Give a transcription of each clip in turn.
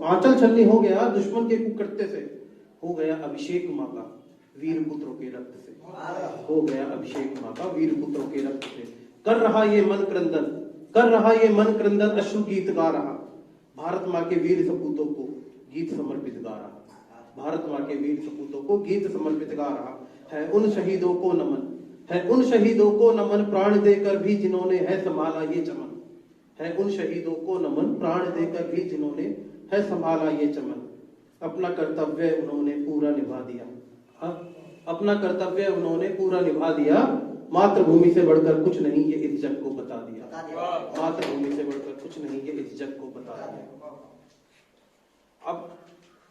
आंचल छलनी हो गया दुश्मन के कुकृत्य से, हो गया अभिषेक माँ का वीर पुत्रों के रक्त से, हो गया अभिषेक माँ का वीर पुत्रों के रक्त से। कर रहा ये मन क्रंदन, कर रहा ये मन क्रंदन, अश्रु गीत गा रहा, भारत माँ के वीर सपूतों को गीत समर्पित गा रहा, भारत माँ के वीर सपूतों को गीत समर्पित गा रहा। है उन शहीदों को नमन, है उन शहीदों को नमन, प्राण देकर भी जिन्होंने है संभाला ये चमन, है उन शहीदों को नमन, प्राण देकर भी जिन्होंने है संभाला ये चमन। अपना कर्तव्य उन्होंने पूरा निभा दिया, अपना कर्तव्य उन्होंने पूरा निभा दिया, मातृभूमि से बढ़कर कुछ नहीं ये इस जग को बता दिया, मातृभूमि से बढ़कर कुछ नहीं ये इस जग को बता दिया। अब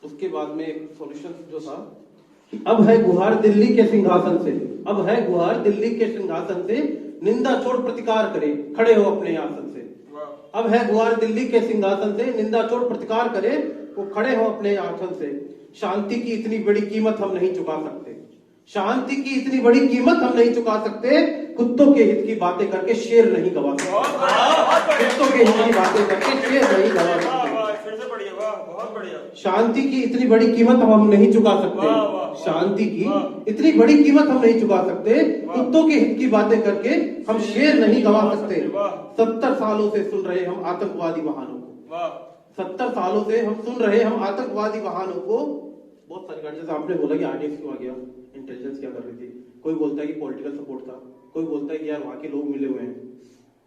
उसके बाद में एक सॉल्यूशन जो था कि अब है गुहार दिल्ली के सिंहासन से, अब है गुहार दिल्ली के सिंहासन से, निंदा छोड़ प्रतिकार करे खड़े हो अपने आसन से। अब है गुहार दिल्ली के सिंहासन से, निंदा छोड़ प्रतिकार करे वो खड़े हो अपने आसन से। शांति की इतनी बड़ी कीमत हम नहीं चुका सकते, शांति की इतनी बड़ी कीमत हम नहीं चुका सकते, कुत्तों के हित की बातें करके शेर नहीं गवा सकते, कुत्तों के हित की बातें करके शेर नहीं गवा सकते। शांति की इतनी बड़ी कीमत हम नहीं चुका सकते, शांति की इतनी बड़ी कीमत हम नहीं चुका सकते, कुत्तों के हित की बातें करके हम शेर नहीं गवा सकते। 70 सालों से सुन रहे हम आतंकवादी बहानों को, 70 सालों से हम सुन रहे हम आतंकवादी बहानों को। बहुत सारी गाड़ी, जैसे आपने बोला कि आरडीएक्स क्यों आ गया, इंटेलिजेंस क्या कर रही थी, कोई बोलता है कि पॉलिटिकल सपोर्ट था, कोई बोलता है कि यार वहां के लोग मिले हुए हैं,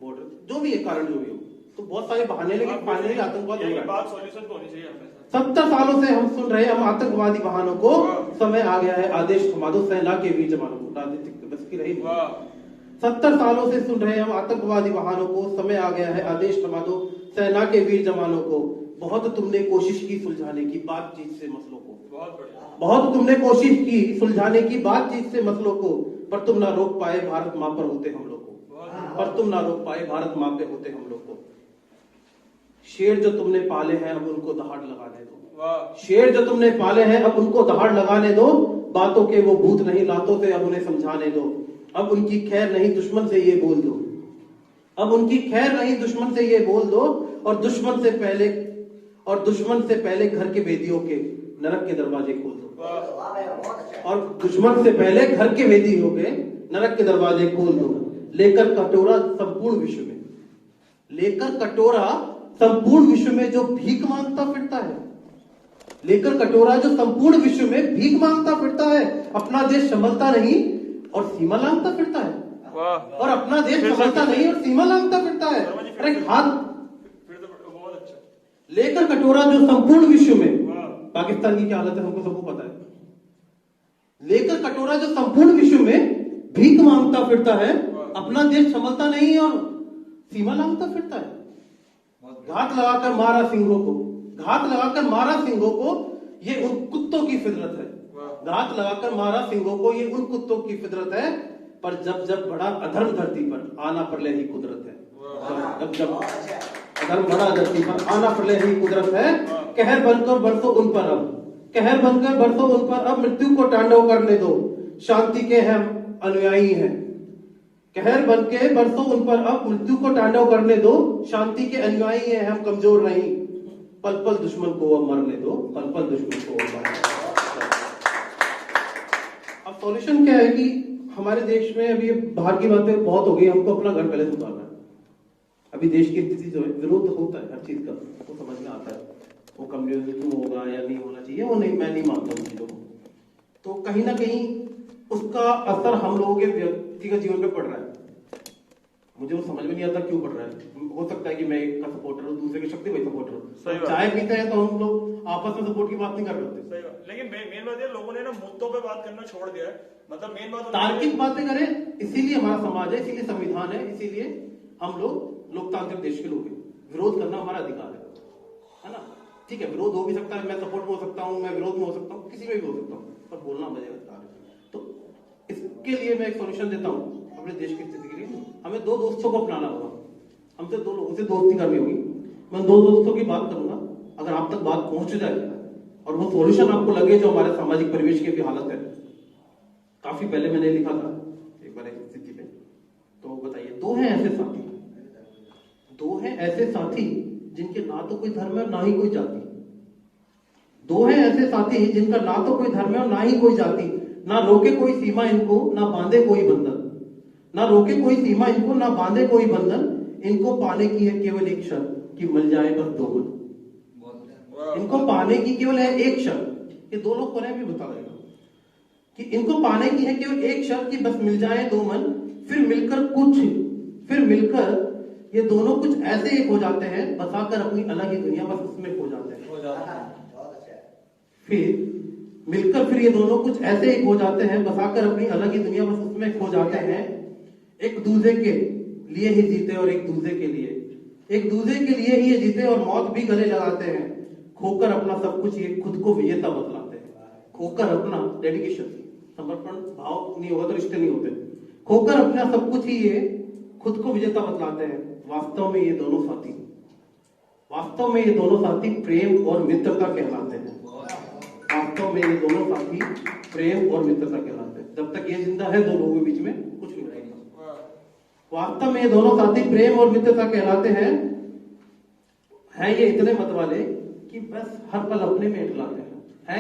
बॉर्डर, जो भी है कारण जो भी हो, तो बहुत सारे बहाने लेके फाइनली आतंकवाद हो रहा है। सॉल्यूशन तो होनी चाहिए। 70 सालों से हम सुन रहे हम आतंकवादी बहानों को, समय आ गया है आदेश थमा दो सेना के वीर जवानों को। राजनीतिक बस की रही 70 सालों से सुन रहे हम आतंकवादी बहानों को, समय आ गया है आदेश थमा दो सेना के वीर जवानों को। बहुत तुमने कोशिश की सुलझाने की बातचीत से मसलों को, बहुत तुमने कोशिश की सुलझाने की बातचीत से मसलों को, पर तुम ना रोक पाए भारत माँ पर होते हम लोग को, पर तुम ना रोक पाए भारत माँ पे होते हम लोग को। शेर जो तुमने पाले हैं अब उनको दहाड़ लगाने दो, शेर जो तुमने पाले हैं अब उनको दहाड़ लगाने दो, बातों के वो भूत नहीं लातों से अब उन्हें समझाने दो। अब उनकी खैर नहीं दुश्मन से ये बोल दो, अब उनकी खैर नहीं दुश्मन से ये बोल दो, और दुश्मन से पहले घर के वेदियों के नरक के दरवाजे खोल दो, और दुश्मन से पहले घर के वेदियों के नरक के दरवाजे खोल दो। लेकर कटोरा संपूर्ण विश्व में, लेकर कटोरा संपूर्ण विश्व में जो भीख मांगता फिरता है, लेकर कटोरा जो संपूर्ण विश्व में भीख मांगता फिरता है, अपना देश संभलता नहीं और सीमा लांघता फिरता है, और अपना देश संभलता नहीं और सीमा लांघता फिरता है। अरे हाथ लेकर कटोरा जो संपूर्ण विश्व में, पाकिस्तान की क्या हालत है हमको सबको पता है। लेकर कटोरा जो संपूर्ण विश्व में भीख मांगता फिरता है, अपना देश संभलता नहीं और सीमा लांघता फिरता है। घात लगाकर मारा सिंहों को, घात लगाकर मारा सिंहों को, ये उन कुत्तों की फितरत है, घात लगाकर मारा सिंहों को, ये उन कुत्तों की फितरत है। पर जब जब बड़ा अधर्म धरती पर आना पड़े ही कुदरत है, जब जब अधर्म बड़ा धरती पर आना पड़े ही कुदरत है। कहर बनकर बरसो उन पर अब, कहर बनकर बरसो उन पर अब, मृत्यु को तांडव करने दो, शांति के हम अनुयायी हैं। कहर बन के बरसों उन पर अब, मृत्यु को तांडव करने दो, शांति के अनुयायी हैं हम, कमजोर नहीं। पल पल दुश्मन को अब मरने दो, पल पल दुश्मन को अब मरने दो। अब सॉल्यूशन क्या है कि हमारे देश में अभी बाहर की बातें बहुत हो गई, हमको अपना घर पहले सुधारना है। अभी देश की स्थिति जो है, विरोध होता है हर चीज का, वो समझ में आता है, वो कम्युनिज्म होगा या नहीं होना चाहिए, वो नहीं, मैं नहीं मानता उन चीजों को। तो कहीं ना कहीं उसका असर हम लोगों के व्यक्तिगत जीवन पे पड़ रहा है। मुझे वो समझ में नहीं आता क्यों पड़ रहा है। हो सकता है कि मैं एक का सपोर्टर हूँ, दूसरे के शक्ति भाई सपोर्टर हूँ, चाय पीते हैं तो हम लोग आपस में सपोर्ट की बात नहीं कर रहे होते। सही बात, लेकिन मेन बात है लोगों ने ना मुद्दों पे बात करना छोड़ दिया है। मतलब मेन बात तार्किक बातें करें, इसीलिए हमारा समाज है, इसीलिए संविधान है, इसीलिए हम लोग लोकतांत्रिक देश के लोग हैं। विरोध करना हमारा अधिकार है ना। ठीक है, विरोध हो भी सकता है, मैं सपोर्ट में हो सकता हूँ, मैं विरोध में हो सकता हूँ, किसी में भी हो सकता हूँ, पर बोलना मुझे अधिकार है। तो इसके लिए मैं एक सॉल्यूशन देता हूँ अपने देश की स्थिति के लिए। हमें दो दोस्तों को अपनाना होगा, हमसे दो लोगों से दोस्ती करनी होगी। मैं दो दोस्तों की बात करूंगा, अगर आप तक बात पहुंच जाए और वो सॉल्यूशन आपको लगे जो हमारे सामाजिक परिवेश की भी हालत है। काफी पहले मैंने लिखा था एक बार एक स्थिति पे, तो बताइए, दो हैं ऐसे साथी, दो हैं ऐसे साथी जिनके ना तो कोई धर्म है ना ही कोई जाति, दो हैं ऐसे साथी जिनका ना तो कोई धर्म है और ना ही कोई जाति, ना रोके कोई सीमा इनको, ना बांधे कोई बंधन, ना रोके कोई सीमा इनको, ना बांधे कोई बंधन, इनको पाने की है केवल एक शर्त कि मिल जाए बस दो मन। इनको पाने की केवल है एक शर्त, ये दो लोग कौन है भी बता देगा कि इनको पाने की है केवल एक शर्त कि बस मिल जाए दो मन, फिर मिलकर ये दोनों कुछ ऐसे एक हो जाते हैं, बसाकर अपनी अलग ही दुनिया बस उसमें खो जाते हैं। फिर ये दोनों कुछ ऐसे एक हो जाते हैं, बसाकर अपनी अलग ही दुनिया बस उसमें खो जाते हैं। एक दूसरे के लिए ही जीते और एक दूसरे के लिए ही ये जीते और मौत भी गले लगाते हैं। खोकर अपना सब कुछ ये खुद को विजेता बतलाते हैं। खोकर अपना डेडिकेशन, समर्पण भाव नहीं होगा तो रिश्ते नहीं होते। खोकर अपना सब कुछ ही ये खुद को विजेता बतलाते हैं। वास्तव में ये दोनों साथी प्रेम और मित्रता कहलाते हैं। वास्तव में ये दोनों साथी प्रेम और मित्रता कहलाते हैं। जब तक ये जिंदा है दो लोगों के बीच में कुछ नहीं रहेगा। वास्तव में ये दोनों साथी प्रेम और मित्रता कहलाते हैं। ये इतने मत वाले कि बस हर पल अपने में इटलाते हैं।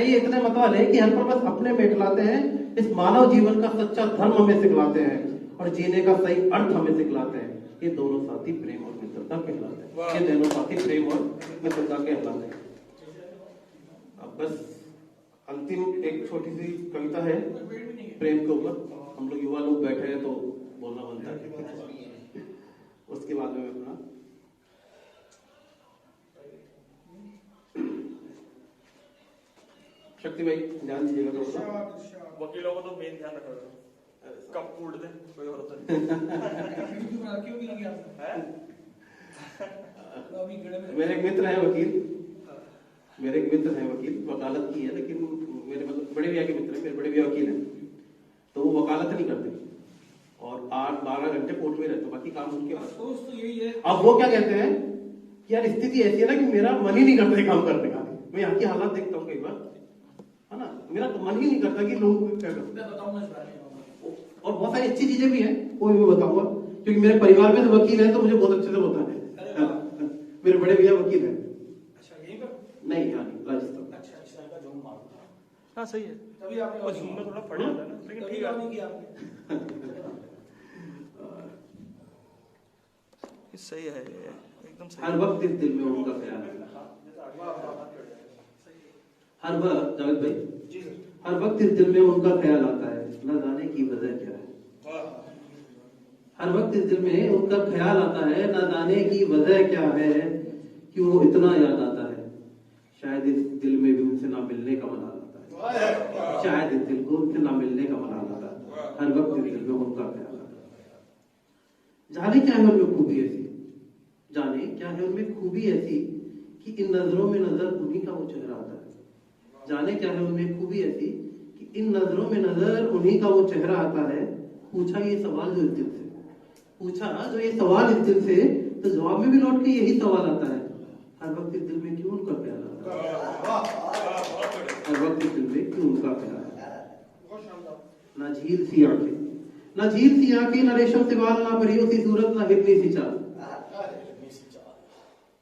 ये इतने मत वाले कि हर पल बस अपने में इटलाते हैं। इस मानव जीवन का सच्चा धर्म हमें सिखलाते हैं और जीने का सही अर्थ हमें सिखलाते हैं। ये दोनों साथी प्रेम और मित्रता कहलाते हैं। ये दोनों साथी प्रेम और मित्रता कहलाते हैं। अब बस अंतिम एक छोटी सी कविता है प्रेम के ऊपर। हम लोग युवा लोग बैठे हैं तो बोलना बनता है। उसके बाद में अपना शक्ति भाई ध्यान दीजिएगा थोड़ा सा। वकीलों को तो मेन ध्यान रखना कब कूट दे कोई और मेरे एक मित्र है वकील, वकालत की है, लेकिन मेरे मतलब बड़े भैया के मित्र है, मेरे बड़े भैया वकील हैं, तो वो वकालत नहीं करते और 8-12 घंटे कोर्ट में रहते, बाकी काम उनके पास। तो यही है। अब वो क्या कहते हैं कि यार स्थिति ऐसी है ना कि मेरा मन ही नहीं करता काम करने का। मैं यहाँ की हालात देखता हूँ कई बार, है ना, मेरा तो मन ही नहीं करता कि लोग क्या करते हैं। और बहुत सारी अच्छी चीजें भी हैं, वो मैं बताऊंगा, क्योंकि मेरे परिवार में तो वकील है तो मुझे बहुत अच्छे से पता है। मेरे बड़े भैया वकील है। अच्छा, यहीं पर? नहीं, यहाँ नहीं, राजस्थान। अच्छा, का जोन मारता। हाँ सही है, तभी आपने झूम में थोड़ा फट जाता है ना, लेकिन ठीक है, सही है, एकदम सही। हर वक्त इस दिल में उनका ख्याल है। हर वक्त जावेद भाई, हर वक्त इस दिल में उनका ख्याल आता है, न जाने की वजह क्या है। हर वक्त इस दिल में उनका ख्याल आता है, न जाने की वजह क्या है, कि वो इतना याद आता है। शायद इस दिल में भी उनसे ना मिलने का मन आता है। शायद इस दिल को उनसे ना मिलने का मन आता है। हर वक्त इस दिल में उनका ख्याल आता है। जाने क्या है उनमें खूबी ऐसी, जाने क्या है उनमें खूबी ऐसी कि इन नजरों में नजर उन्हीं का वो चेहरा आता है। जाने क्या है उनमें खूबी ऐसी कि इन नजरों में नजर उन्हीं का वो चेहरा आता है। पूछा ये सवाल जो ये सवाल इस दिल से, तो जवाब में भी लौट के यही सवाल आता है, हर वक्त इस दिल में क्यों उनका प्यार आता है। हर वक्त इस दिल में क्यों उनका प्यार आता है। ना झील सी आंखें, ना रेशम से बाल, ना परियों सी सूरत, ना हिरनी सी चाल।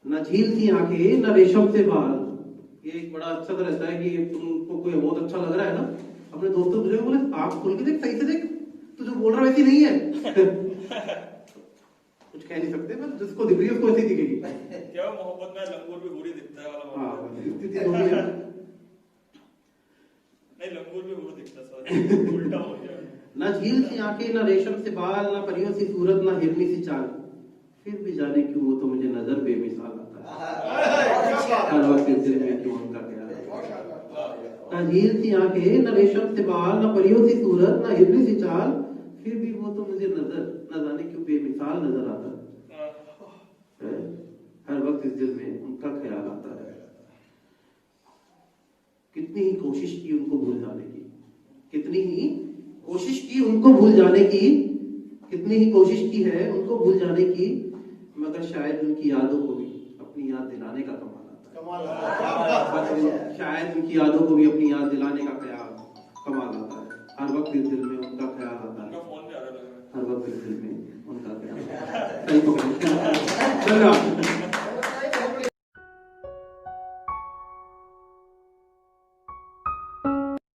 ना झील सी आंखें, ना रेशम से बाल। ये एक बड़ा अच्छा तो रहता है कि तुमको कोई बहुत अच्छा लग रहा है ना, अपने दोस्तों को बोले आंख खोल के देख, सही से देख, तू जो बोल रहा है वैसी नहीं है। कुछ कह नहीं सकते, बस जिसको दिख रही है उसको ऐसी दिखेगी। क्या मोहब्बत में लंगूर भी बुरी दिखता है वाला। हाँ, स्थिति हो गई है। नहीं, लंगूर भी बुरा दिखता है, सॉरी, उल्टा हो गया। ना झील सी आंखें, ना रेशम से बाल, ना परियों सी सूरत, ना हिरनी सी चाल, फिर भी जाने क्यों वो तो मुझे नजर बेमिसाल आता है। हर वक्त इस दिल में क्यों उनका ख्याल आता है। ना झील सी आंखें, ना रेशम से बाल, ना परियों सी सूरत, ना हिरनी सी चाल, फिर भी वो तो मुझे न जाने क्यों बेमिसाल नजर आता है। हर वक्त इस दिल में उनका ख्याल आता है। कितनी ही कोशिश की उनको भूल जाने की, कितनी ही कोशिश की उनको भूल जाने की, कितनी ही कोशिश की है उनको भूल जाने की, मगर शायद उनकी यादों को भी अपनी याद दिलाने का कमाल आता है। शायद उनकी यादों को भी अपनी याद दिलाने का कमाल आता है। हर वक्त इस दिल में उनका ख्याल आता है। हर वक्त इस दिल में उनका ख्याल आता है। सही पकड़। धन्यवाद।